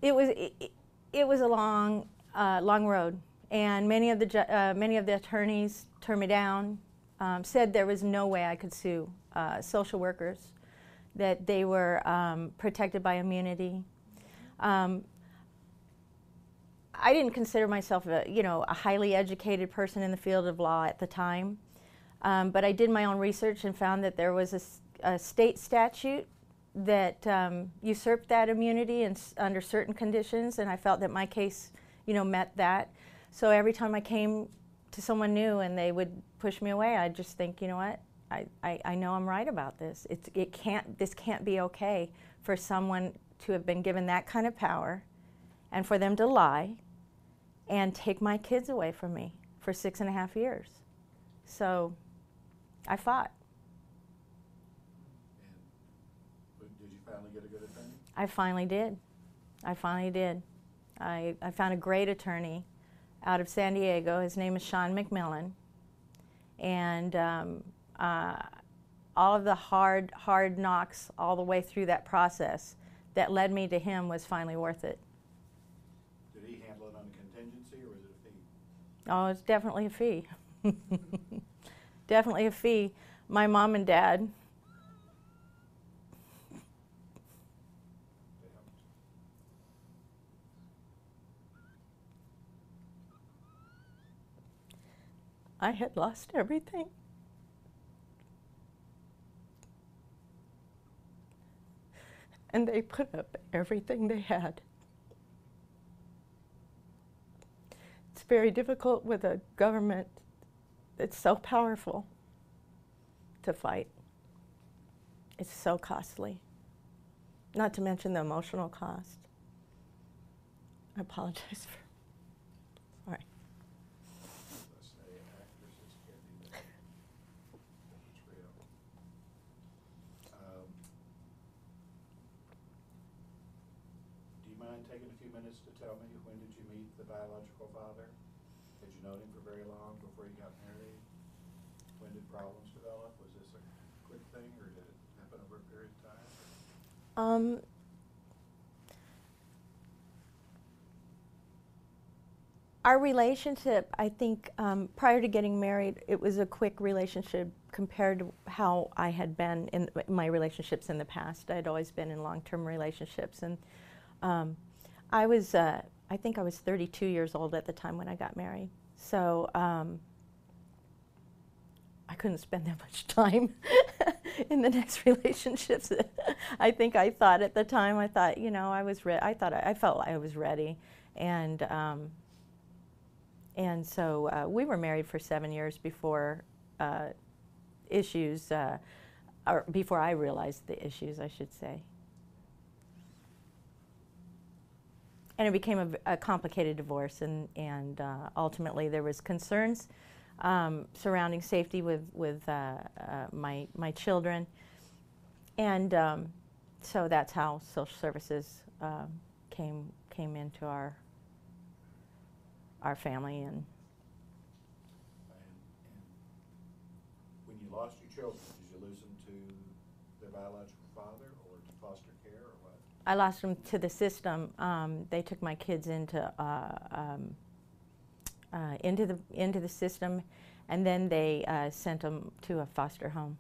It was a long road, and many of the attorneys turned me down. Said there was no way I could sue social workers, that they were protected by immunity. I didn't consider myself a highly educated person in the field of law at the time, but I did my own research and found that there was a state statute that usurped that immunity under certain conditions, and I felt that my case, met that. So every time I came to someone new and they would push me away, I'd just think, you know what, I know I'm right about this. This can't be okay for someone to have been given that kind of power, and for them to lie and take my kids away from me for 6.5 years. So I fought. And did you finally get a good attorney? I finally did. I found a great attorney out of San Diego. His name is Sean McMillan. And all of the hard knocks all the way through that process that led me to him was finally worth it. Did he handle it on a contingency, or was it a fee? Oh, it's definitely a fee. Definitely a fee. My mom and dad, I had lost everything. And they put up everything they had. It's very difficult with a government that's so powerful to fight. It's so costly. Not to mention the emotional cost. I apologize for. Sorry. Let's say actresses can't do that. It's real. Do you mind taking a few minutes to tell me, when did you meet the biological father? Had you known him for very long before you got married? When did problems develop? Was this a quick thing, or did it happen over a period of time? Our relationship, I think, prior to getting married, it was a quick relationship compared to how I had been in my relationships in the past. I had always been in long-term relationships, and I think I was 32 years old at the time when I got married. So I couldn't spend that much time in the next relationships. I think I thought at the time, I thought, I was ready. I felt like I was ready, and so we were married for 7 years before issues, or before I realized the issues, I should say. And it became a complicated divorce, and ultimately there was concerns surrounding safety with my children, and so that's how social services came into our family. And when you lost your children, did you lose them to their biological father, or to foster care, or what? I lost them to the system. They took my kids into the system, and then they sent them to a foster home.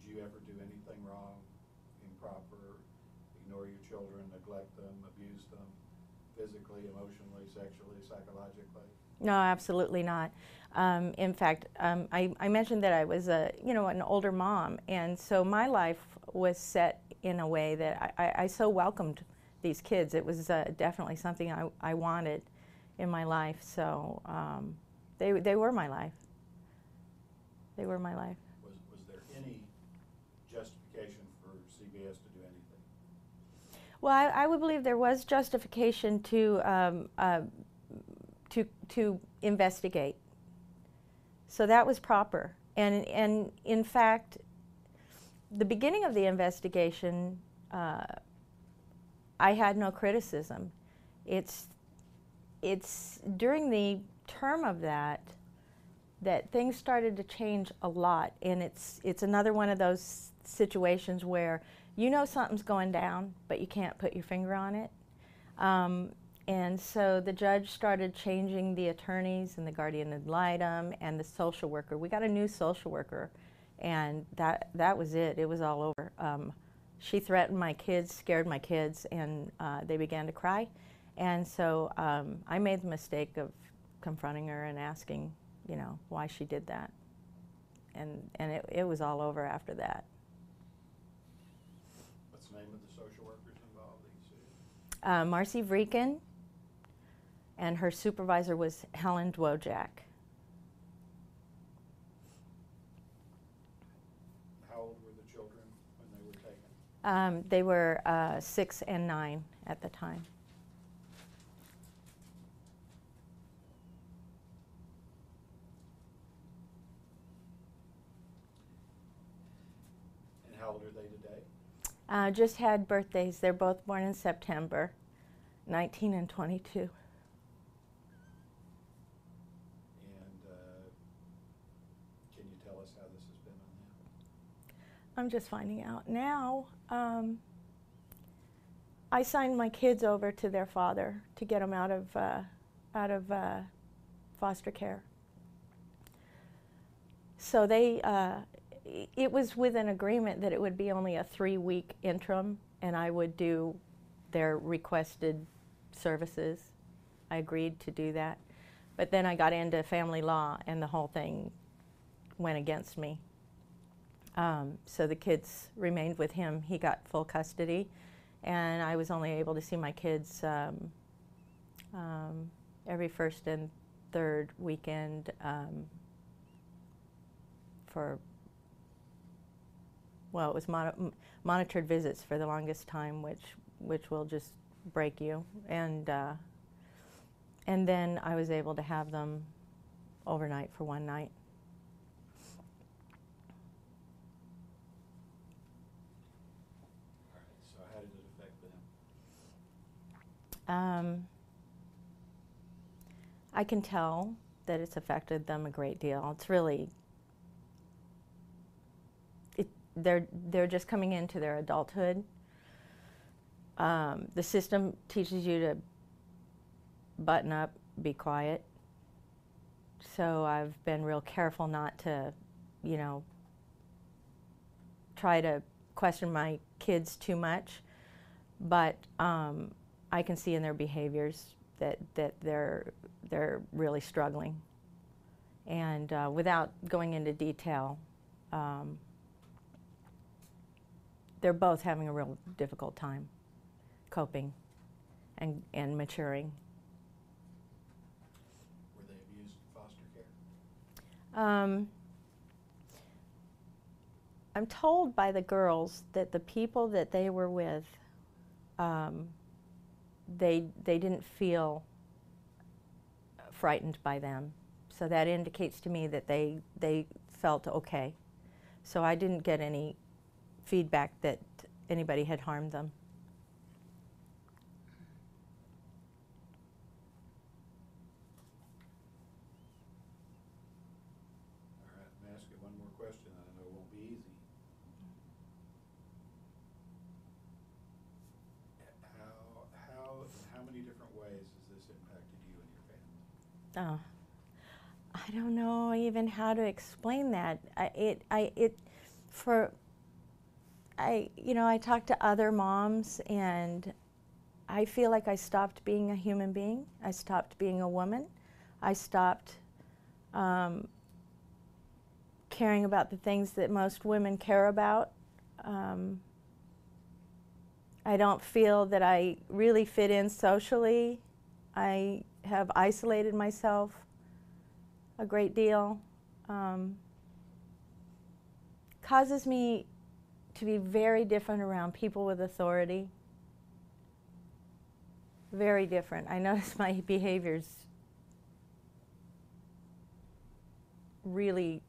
Did you ever do anything wrong, improper, ignore your children, neglect them, abuse them, physically, emotionally, sexually, psychologically? No, absolutely not. In fact, I mentioned that I was an older mom, and so my life was set in a way that I so welcomed these kids. It was definitely something I wanted in my life. So they were my life. They were my life. Was there any justification for CBS to do anything? Well, I would believe there was justification to investigate. So that was proper. And in fact, the beginning of the investigation, I had no criticism. It's during the term of that that things started to change a lot. And it's another one of those situations where you know something's going down, but you can't put your finger on it. And so the judge started changing the attorneys and the guardian ad litem and the social worker. We got a new social worker, and that was it. It was all over. She threatened my kids, scared my kids, and they began to cry. And so I made the mistake of confronting her and asking, why she did that. And it was all over after that. What's the name of the social workers involved that you sued? Marcy Vreeken, and her supervisor was Helen Dwojak. How old were the children when they were taken? They were 6 and 9 at the time. And how old are they today? Just had birthdays. They're both born in September, 19 and 22. And can you tell us how this has been on them? I'm just finding out now. I signed my kids over to their father to get them out of foster care. So it was with an agreement that it would be only a 3-week interim, and I would do their requested services. I agreed to do that. But then I got into family law, and the whole thing went against me. So the kids remained with him. He got full custody, and I was only able to see my kids every first and third weekend it was monitored visits for the longest time, which will just break you. And then I was able to have them overnight for one night. All right, so how did it affect them? I can tell that it's affected them a great deal. It's really, they're just coming into their adulthood. The system teaches you to button up, be quiet. So I've been real careful not to, try to question my kids too much. But I can see in their behaviors that they're really struggling. And without going into detail, they're both having a real difficult time coping and maturing. Were they abused in foster care? I'm told by the girls that the people that they were with, they didn't feel frightened by them. So that indicates to me that they felt okay. So I didn't get any feedback that anybody had harmed them. All right, let me ask you one more question that I know won't be easy. How many different ways has this impacted you and your family? Oh, I don't know even how to explain that. I talk to other moms, and I feel like I stopped being a human being. I stopped being a woman. I stopped caring about the things that most women care about. I don't feel that I really fit in socially. I have isolated myself a great deal. Causes me to be very different around people with authority. Very different. I notice my behaviors really,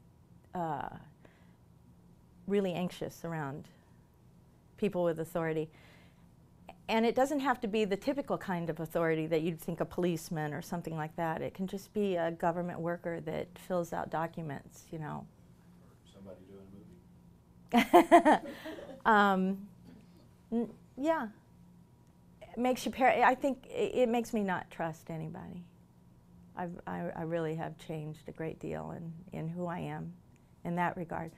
really anxious around people with authority. And it doesn't have to be the typical kind of authority that you'd think a policeman or something like that. It can just be a government worker that fills out documents, you know. Or somebody doing a movie. Yeah. It makes you I think it makes me not trust anybody. I really have changed a great deal in who I am in that regard.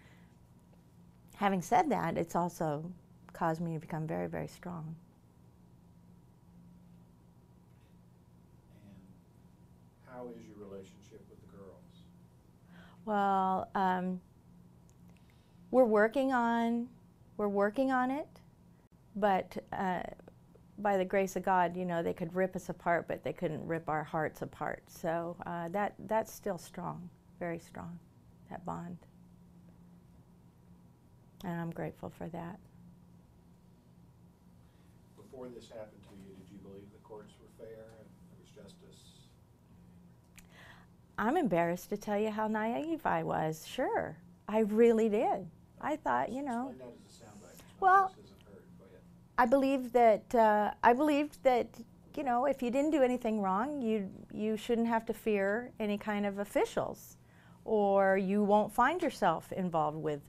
Having said that, it's also caused me to become very, very strong. And how is your relationship with the girls? Well, we're working on it, but by the grace of God, you know, they could rip us apart, but they couldn't rip our hearts apart. So that's still strong, very strong, that bond. And I'm grateful for that. Before this happened to you, did you believe the courts were fair and there was justice? I'm embarrassed to tell you how naive I was. Sure, I really did. I thought, you know. Explain that as a soundbite. Well, This isn't heard. Go ahead. I believed that you know, if you didn't do anything wrong, you shouldn't have to fear any kind of officials, or you won't find yourself involved with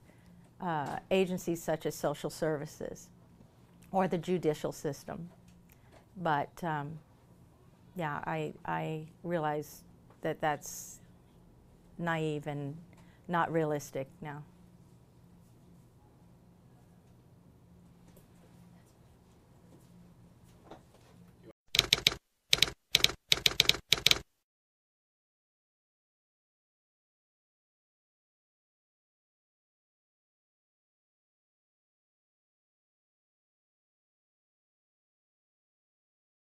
agencies such as social services or the judicial system. But yeah, I realize that that's naive and not realistic now.